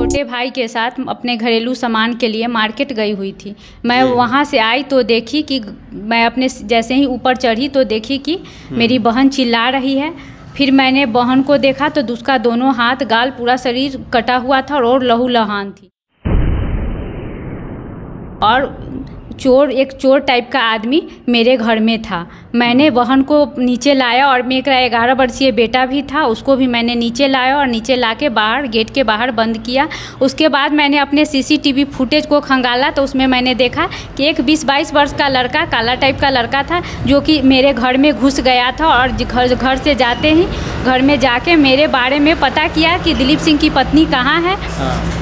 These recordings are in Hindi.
छोटे भाई के साथ अपने घरेलू सामान के लिए मार्केट गई हुई थी। मैं वहाँ से आई तो देखी कि मैं अपने जैसे ही ऊपर चढ़ी तो देखी कि मेरी बहन चिल्ला रही है। फिर मैंने बहन को देखा तो उसका दोनों हाथ गाल पूरा शरीर कटा हुआ था और लहूलुहान थी। और एक चोर टाइप का आदमी मेरे घर में था। मैंने बहन को नीचे लाया और मेरा 11 वर्षीय बेटा भी था, उसको भी मैंने नीचे लाया और नीचे लाके बाहर गेट के बाहर बंद किया। उसके बाद मैंने अपने सीसीटीवी फुटेज को खंगाला तो उसमें मैंने देखा कि एक 20-22 वर्ष का लड़का, काला टाइप का लड़का था, जो कि मेरे घर में घुस गया था और घर से जाते ही घर में जाके मेरे बारे में पता किया कि दिलीप सिंह की पत्नी कहाँ है।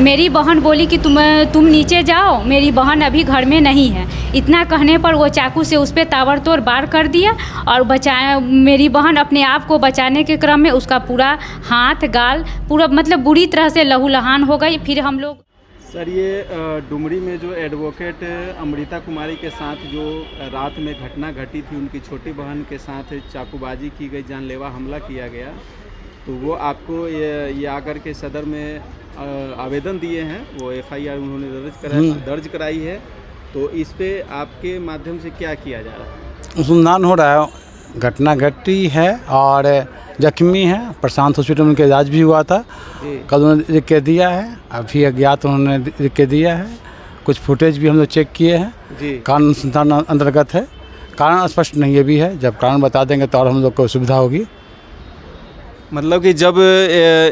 मेरी बहन बोली कि तुम नीचे जाओ, मेरी बहन अभी घर में नहीं है। इतना कहने पर वो चाकू से उस पर ताबड़तोड़ वार कर दिया और मेरी बहन अपने आप को बचाने के क्रम में उसका पूरा हाथ गाल पूरा मतलब बुरी तरह से लहूलुहान हो गई। फिर हम लोग सर ये डुमरी में जो एडवोकेट अमृता कुमारी के साथ जो रात में घटना घटी थी, उनकी छोटी बहन के साथ चाकूबाजी की गई, जानलेवा हमला किया गया, तो वो आपको ये आकर के सदर में आवेदन दिए हैं, वो FIR उन्होंने दर्ज कराई है, तो इस पे आपके माध्यम से क्या किया जा रहा है? अनुसंधान हो रहा है। घटना घटी है और जख्मी है। प्रशांत हॉस्पिटल में उनका इलाज भी हुआ था। कल उन्होंने लिख के दिया है, अभी अज्ञात उन्होंने लिख के दिया है। कुछ फुटेज भी हम लोग चेक किए हैं, कारण अनुसंधान अंतर्गत है। कारण स्पष्ट नहीं, ये भी है, जब कारण बता देंगे तो और हम लोग को सुविधा होगी। मतलब कि जब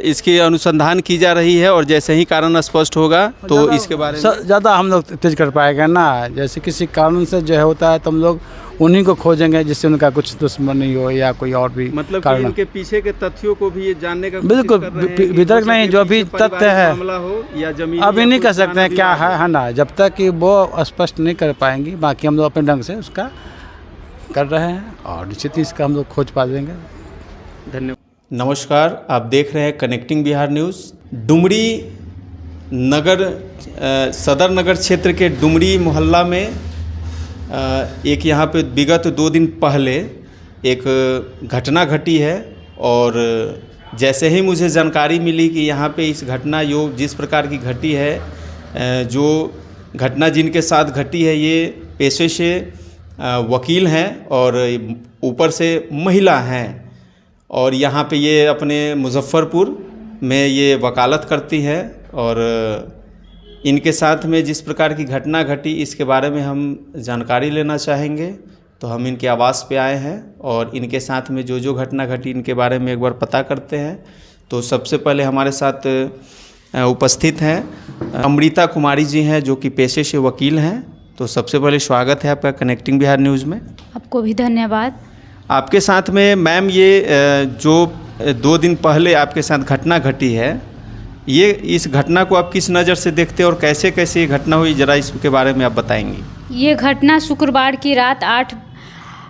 इसकी अनुसंधान की जा रही है और जैसे ही कारण स्पष्ट होगा तो इसके बारे में ज़्यादा हम लोग तेज कर पाएंगे ना। जैसे किसी कारण से जो है होता है तो हम लोग उन्हीं को खोजेंगे जिससे उनका कुछ दुश्मनी हो या कोई और भी मतलब कि इनके पीछे के तथ्यों को भी ये जानने का बिल्कुल वितर्क नहीं, जो भी तथ्य है हो या जमीन अभी नहीं कर सकते हैं क्या है ना, जब तक कि वो स्पष्ट नहीं कर पाएंगी। बाकी हम लोग अपने ढंग से उसका कर रहे हैं और निश्चित ही इसका हम लोग खोज पा देंगे। धन्यवाद। नमस्कार, आप देख रहे हैं कनेक्टिंग बिहार न्यूज़। डुमरी नगर सदर नगर क्षेत्र के डुमरी मोहल्ला में एक यहाँ पे विगत 2 दिन पहले एक घटना घटी है और जैसे ही मुझे जानकारी मिली कि यहाँ पे इस घटना जिस प्रकार की घटी है, जो घटना जिनके साथ घटी है ये पेशे से वकील हैं और ऊपर से महिला हैं और यहाँ पे ये अपने मुजफ्फरपुर में ये वकालत करती है और इनके साथ में जिस प्रकार की घटना घटी इसके बारे में हम जानकारी लेना चाहेंगे। तो हम इनके आवास पे आए हैं और इनके साथ में जो घटना घटी इनके बारे में एक बार पता करते हैं। तो सबसे पहले हमारे साथ उपस्थित हैं अमृता कुमारी जी हैं, जो कि पेशे से वकील हैं। तो सबसे पहले स्वागत है आपका कनेक्टिंग बिहार न्यूज़ में। आपको भी धन्यवाद। आपके साथ में मैम ये जो 2 दिन पहले आपके साथ घटना घटी है, ये इस घटना को आप किस नज़र से देखते हैं और कैसे कैसे ये घटना हुई, ज़रा इसके बारे में आप बताएंगी। ये घटना शुक्रवार की रात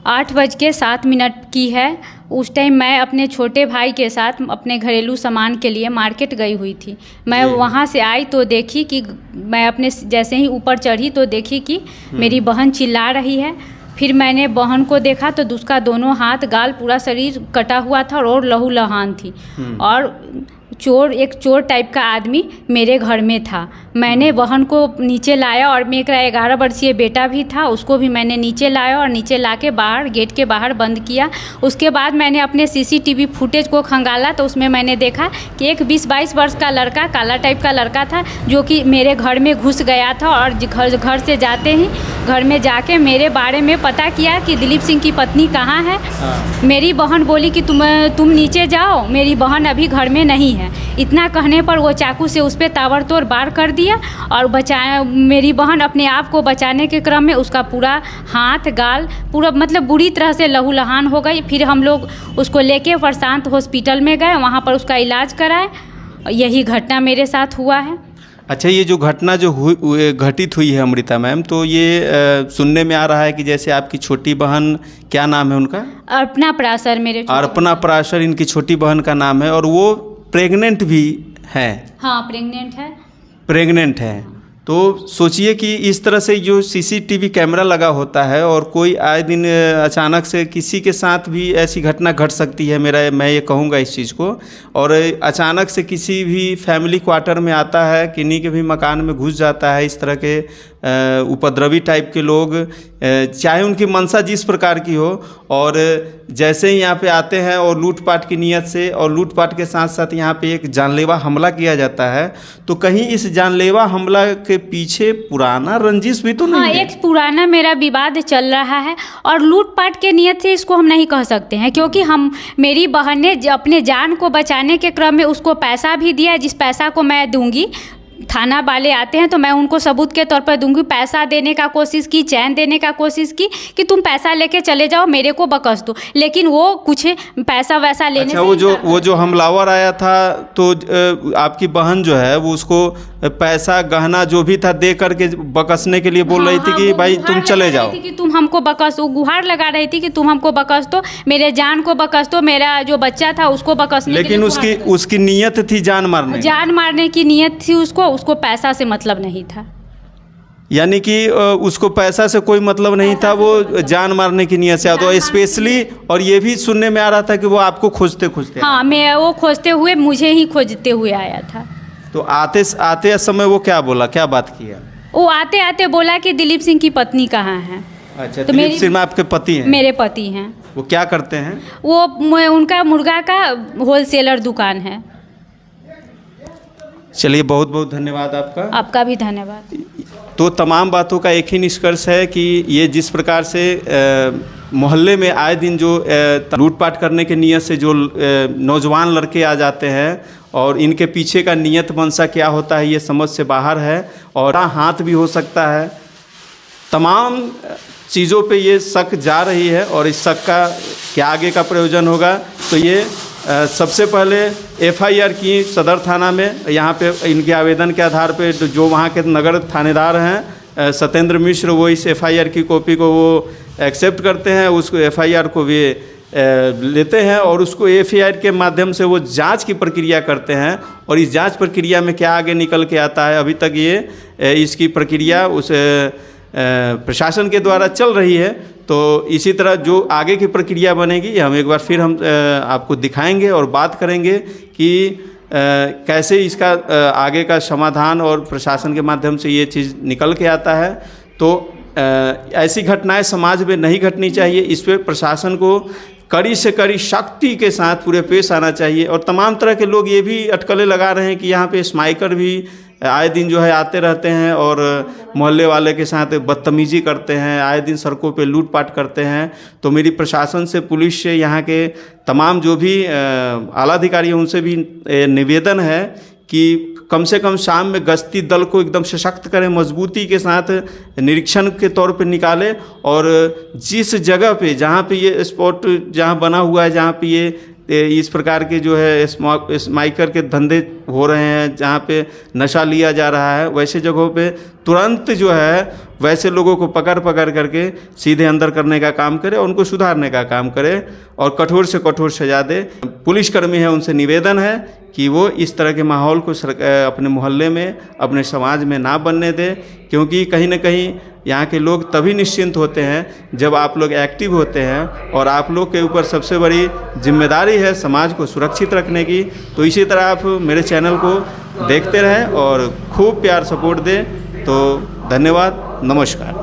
8:07 की है। उस टाइम मैं अपने छोटे भाई के साथ अपने घरेलू सामान के लिए मार्केट गई हुई थी। मैं वहाँ से आई तो देखी कि मैं अपने जैसे ही ऊपर चढ़ी तो देखी कि मेरी बहन चिल्ला रही है। फिर मैंने बहन को देखा तो उसका दोनों हाथ गाल पूरा शरीर कटा हुआ था और लहूलुहान थी। और एक चोर टाइप का आदमी मेरे घर में था। मैंने बहन को नीचे लाया और मेरा 11 वर्षीय बेटा भी था, उसको भी मैंने नीचे लाया और नीचे लाके बाहर गेट के बाहर बंद किया। उसके बाद मैंने अपने सीसीटीवी फुटेज को खंगाला तो उसमें मैंने देखा कि एक 20-22 वर्ष का लड़का, काला टाइप का लड़का था, जो कि मेरे घर में घुस गया था और घर से जाते ही घर में जाके मेरे बारे में पता किया कि दिलीप सिंह की पत्नी कहाँ है। मेरी बहन बोली कि तुम नीचे जाओ, मेरी बहन अभी घर में नहीं है। इतना कहने पर वो चाकू से उस पर ताबड़तोड़ वार कर दिया और मेरी बहन अपने आप को बचाने के क्रम में उसका पूरा हाथ गाल पूरा मतलब बुरी तरह से लहूलुहान हो गई। फिर हम लोग उसको लेके प्रशांत हॉस्पिटल में गए, वहाँ पर उसका इलाज कराए। यही घटना मेरे साथ हुआ है। अच्छा, ये जो घटना जो घटित हुई है अमृता मैम, तो ये सुनने में आ रहा है कि जैसे आपकी छोटी बहन, क्या नाम है उनका? अर्पणा पराशर। अर्पणा पराशर इनकी छोटी बहन का नाम है और वो प्रेग्नेंट भी है। हाँ, प्रेग्नेंट है। तो सोचिए कि इस तरह से जो सीसीटीवी कैमरा लगा होता है और कोई आए दिन अचानक से किसी के साथ भी ऐसी घटना घट सकती है, मैं ये कहूँगा इस चीज़ को। और अचानक से किसी भी फैमिली क्वार्टर में आता है, किन्हीं के भी मकान में घुस जाता है इस तरह के उपद्रवी टाइप के लोग, चाहे उनकी मंशा जिस प्रकार की हो, और जैसे ही यहाँ पे आते हैं और लूटपाट की नीयत से, और लूटपाट के साथ साथ यहाँ पे एक जानलेवा हमला किया जाता है, तो कहीं इस जानलेवा हमला के पीछे पुराना रंजिश भी तो नहीं है? एक पुराना मेरा विवाद चल रहा है, और लूटपाट के नियत से इसको हम नहीं कह सकते हैं, क्योंकि मेरी बहन ने अपने जान को बचाने के क्रम में उसको पैसा भी दिया, जिस पैसा को मैं दूंगी, थाना वाले आते हैं तो मैं उनको सबूत के तौर पर दूंगी, पैसा देने का कोशिश की, चैन देने का कोशिश की कि तुम पैसा लेके चले जाओ, मेरे को बकस दो, लेकिन वो कुछ पैसा वैसा लेने अच्छा, वो जो हमलावर आया था, तो आपकी बहन जो है वो उसको पैसा गहना जो भी था दे करके बकसने के लिए बोल रही थी कि भाई तुम चले जाओ, कि तुम हमको बकस, वो गुहार लगा रही थी कि तुम हमको बकस दो, मेरे जान को बकस दो, मेरा जो बच्चा था उसको बकसने के लिए। लेकिन उसकी नीयत थी जान मारने की नीयत थी, उसको पैसा से मतलब नहीं था। यानी कि उसको पैसा से कोई मतलब नहीं था, वो जान मारने की नीयत से आया। तो स्पेशली, और ये भी सुनने में आ रहा था कि वो आपको खोजते हाँ, मैं वो खोजते हुए, मुझे ही खोजते हुए आया था। तो आते समय वो क्या बोला, क्या बात किया? वो आते आते बोला कि दिलीप सिंह की पत्नी कहाँ है। अच्छा, तो दिलीप सिंह आपके पति हैं? मेरे पति हैं। वो क्या करते हैं? वो उनका मुर्गा का होलसेलर दुकान है। चलिए, बहुत बहुत धन्यवाद आपका। आपका भी धन्यवाद। तो तमाम बातों का एक ही निष्कर्ष है कि ये जिस प्रकार से मोहल्ले में आए दिन जो लूटपाट करने के नियत से जो नौजवान लड़के आ जाते हैं, और इनके पीछे का नियत मंशा क्या होता है ये समझ से बाहर है, और हाथ भी हो सकता है। तमाम चीज़ों पे ये शक जा रही है, और इस शक का क्या आगे का प्रयोजन होगा, तो ये सबसे पहले एफआईआर की सदर थाना में। यहाँ पे इनके आवेदन के आधार पे जो वहाँ के नगर थानेदार हैं सत्येंद्र मिश्र, वो इस एफआईआर की कॉपी को वो एक्सेप्ट करते हैं, उसको एफआईआर को भी लेते हैं, और उसको एफआईआर के माध्यम से वो जांच की प्रक्रिया करते हैं। और इस जांच प्रक्रिया में क्या आगे निकल के आता है, अभी तक ये इसकी प्रक्रिया उस प्रशासन के द्वारा चल रही है। तो इसी तरह जो आगे की प्रक्रिया बनेगी, हम एक बार फिर आपको दिखाएंगे और बात करेंगे कि कैसे इसका आगे का समाधान और प्रशासन के माध्यम से ये चीज़ निकल के आता है। तो ऐसी घटनाएं समाज में नहीं घटनी चाहिए, इस पर प्रशासन को कड़ी से कड़ी शक्ति के साथ पूरे पेश आना चाहिए। और तमाम तरह के लोग ये भी अटकलें लगा रहे हैं कि यहाँ पे स्माइकर भी आए दिन जो है आते रहते हैं और मोहल्ले वाले के साथ बदतमीजी करते हैं, आए दिन सड़कों पे लूटपाट करते हैं। तो मेरी प्रशासन से, पुलिस से, यहाँ के तमाम जो भी आला अधिकारी हैं उनसे भी निवेदन है कि कम से कम शाम में गश्ती दल को एकदम सशक्त करें, मजबूती के साथ निरीक्षण के तौर पे निकालें, और जिस जगह पे जहाँ पे ये स्पॉट जहाँ बना हुआ है, जहाँ पे ये इस प्रकार के जो है स्माइकर के धंधे हो रहे हैं, जहाँ पे नशा लिया जा रहा है, वैसे जगहों पे तुरंत जो है वैसे लोगों को पकड़ करके सीधे अंदर करने का काम करे, और उनको सुधारने का काम करे, और कठोर से कठोर सजा दे। पुलिसकर्मी है, उनसे निवेदन है कि वो इस तरह के माहौल को अपने मोहल्ले में, अपने समाज में ना बनने दे, क्योंकि कहीं ना कहीं यहाँ के लोग तभी निश्चिंत होते हैं जब आप लोग एक्टिव होते हैं, और आप लोग के ऊपर सबसे बड़ी जिम्मेदारी है समाज को सुरक्षित रखने की। तो इसी तरह आप मेरे चैनल को देखते रहें और खूब प्यार सपोर्ट दें। तो धन्यवाद, नमस्कार।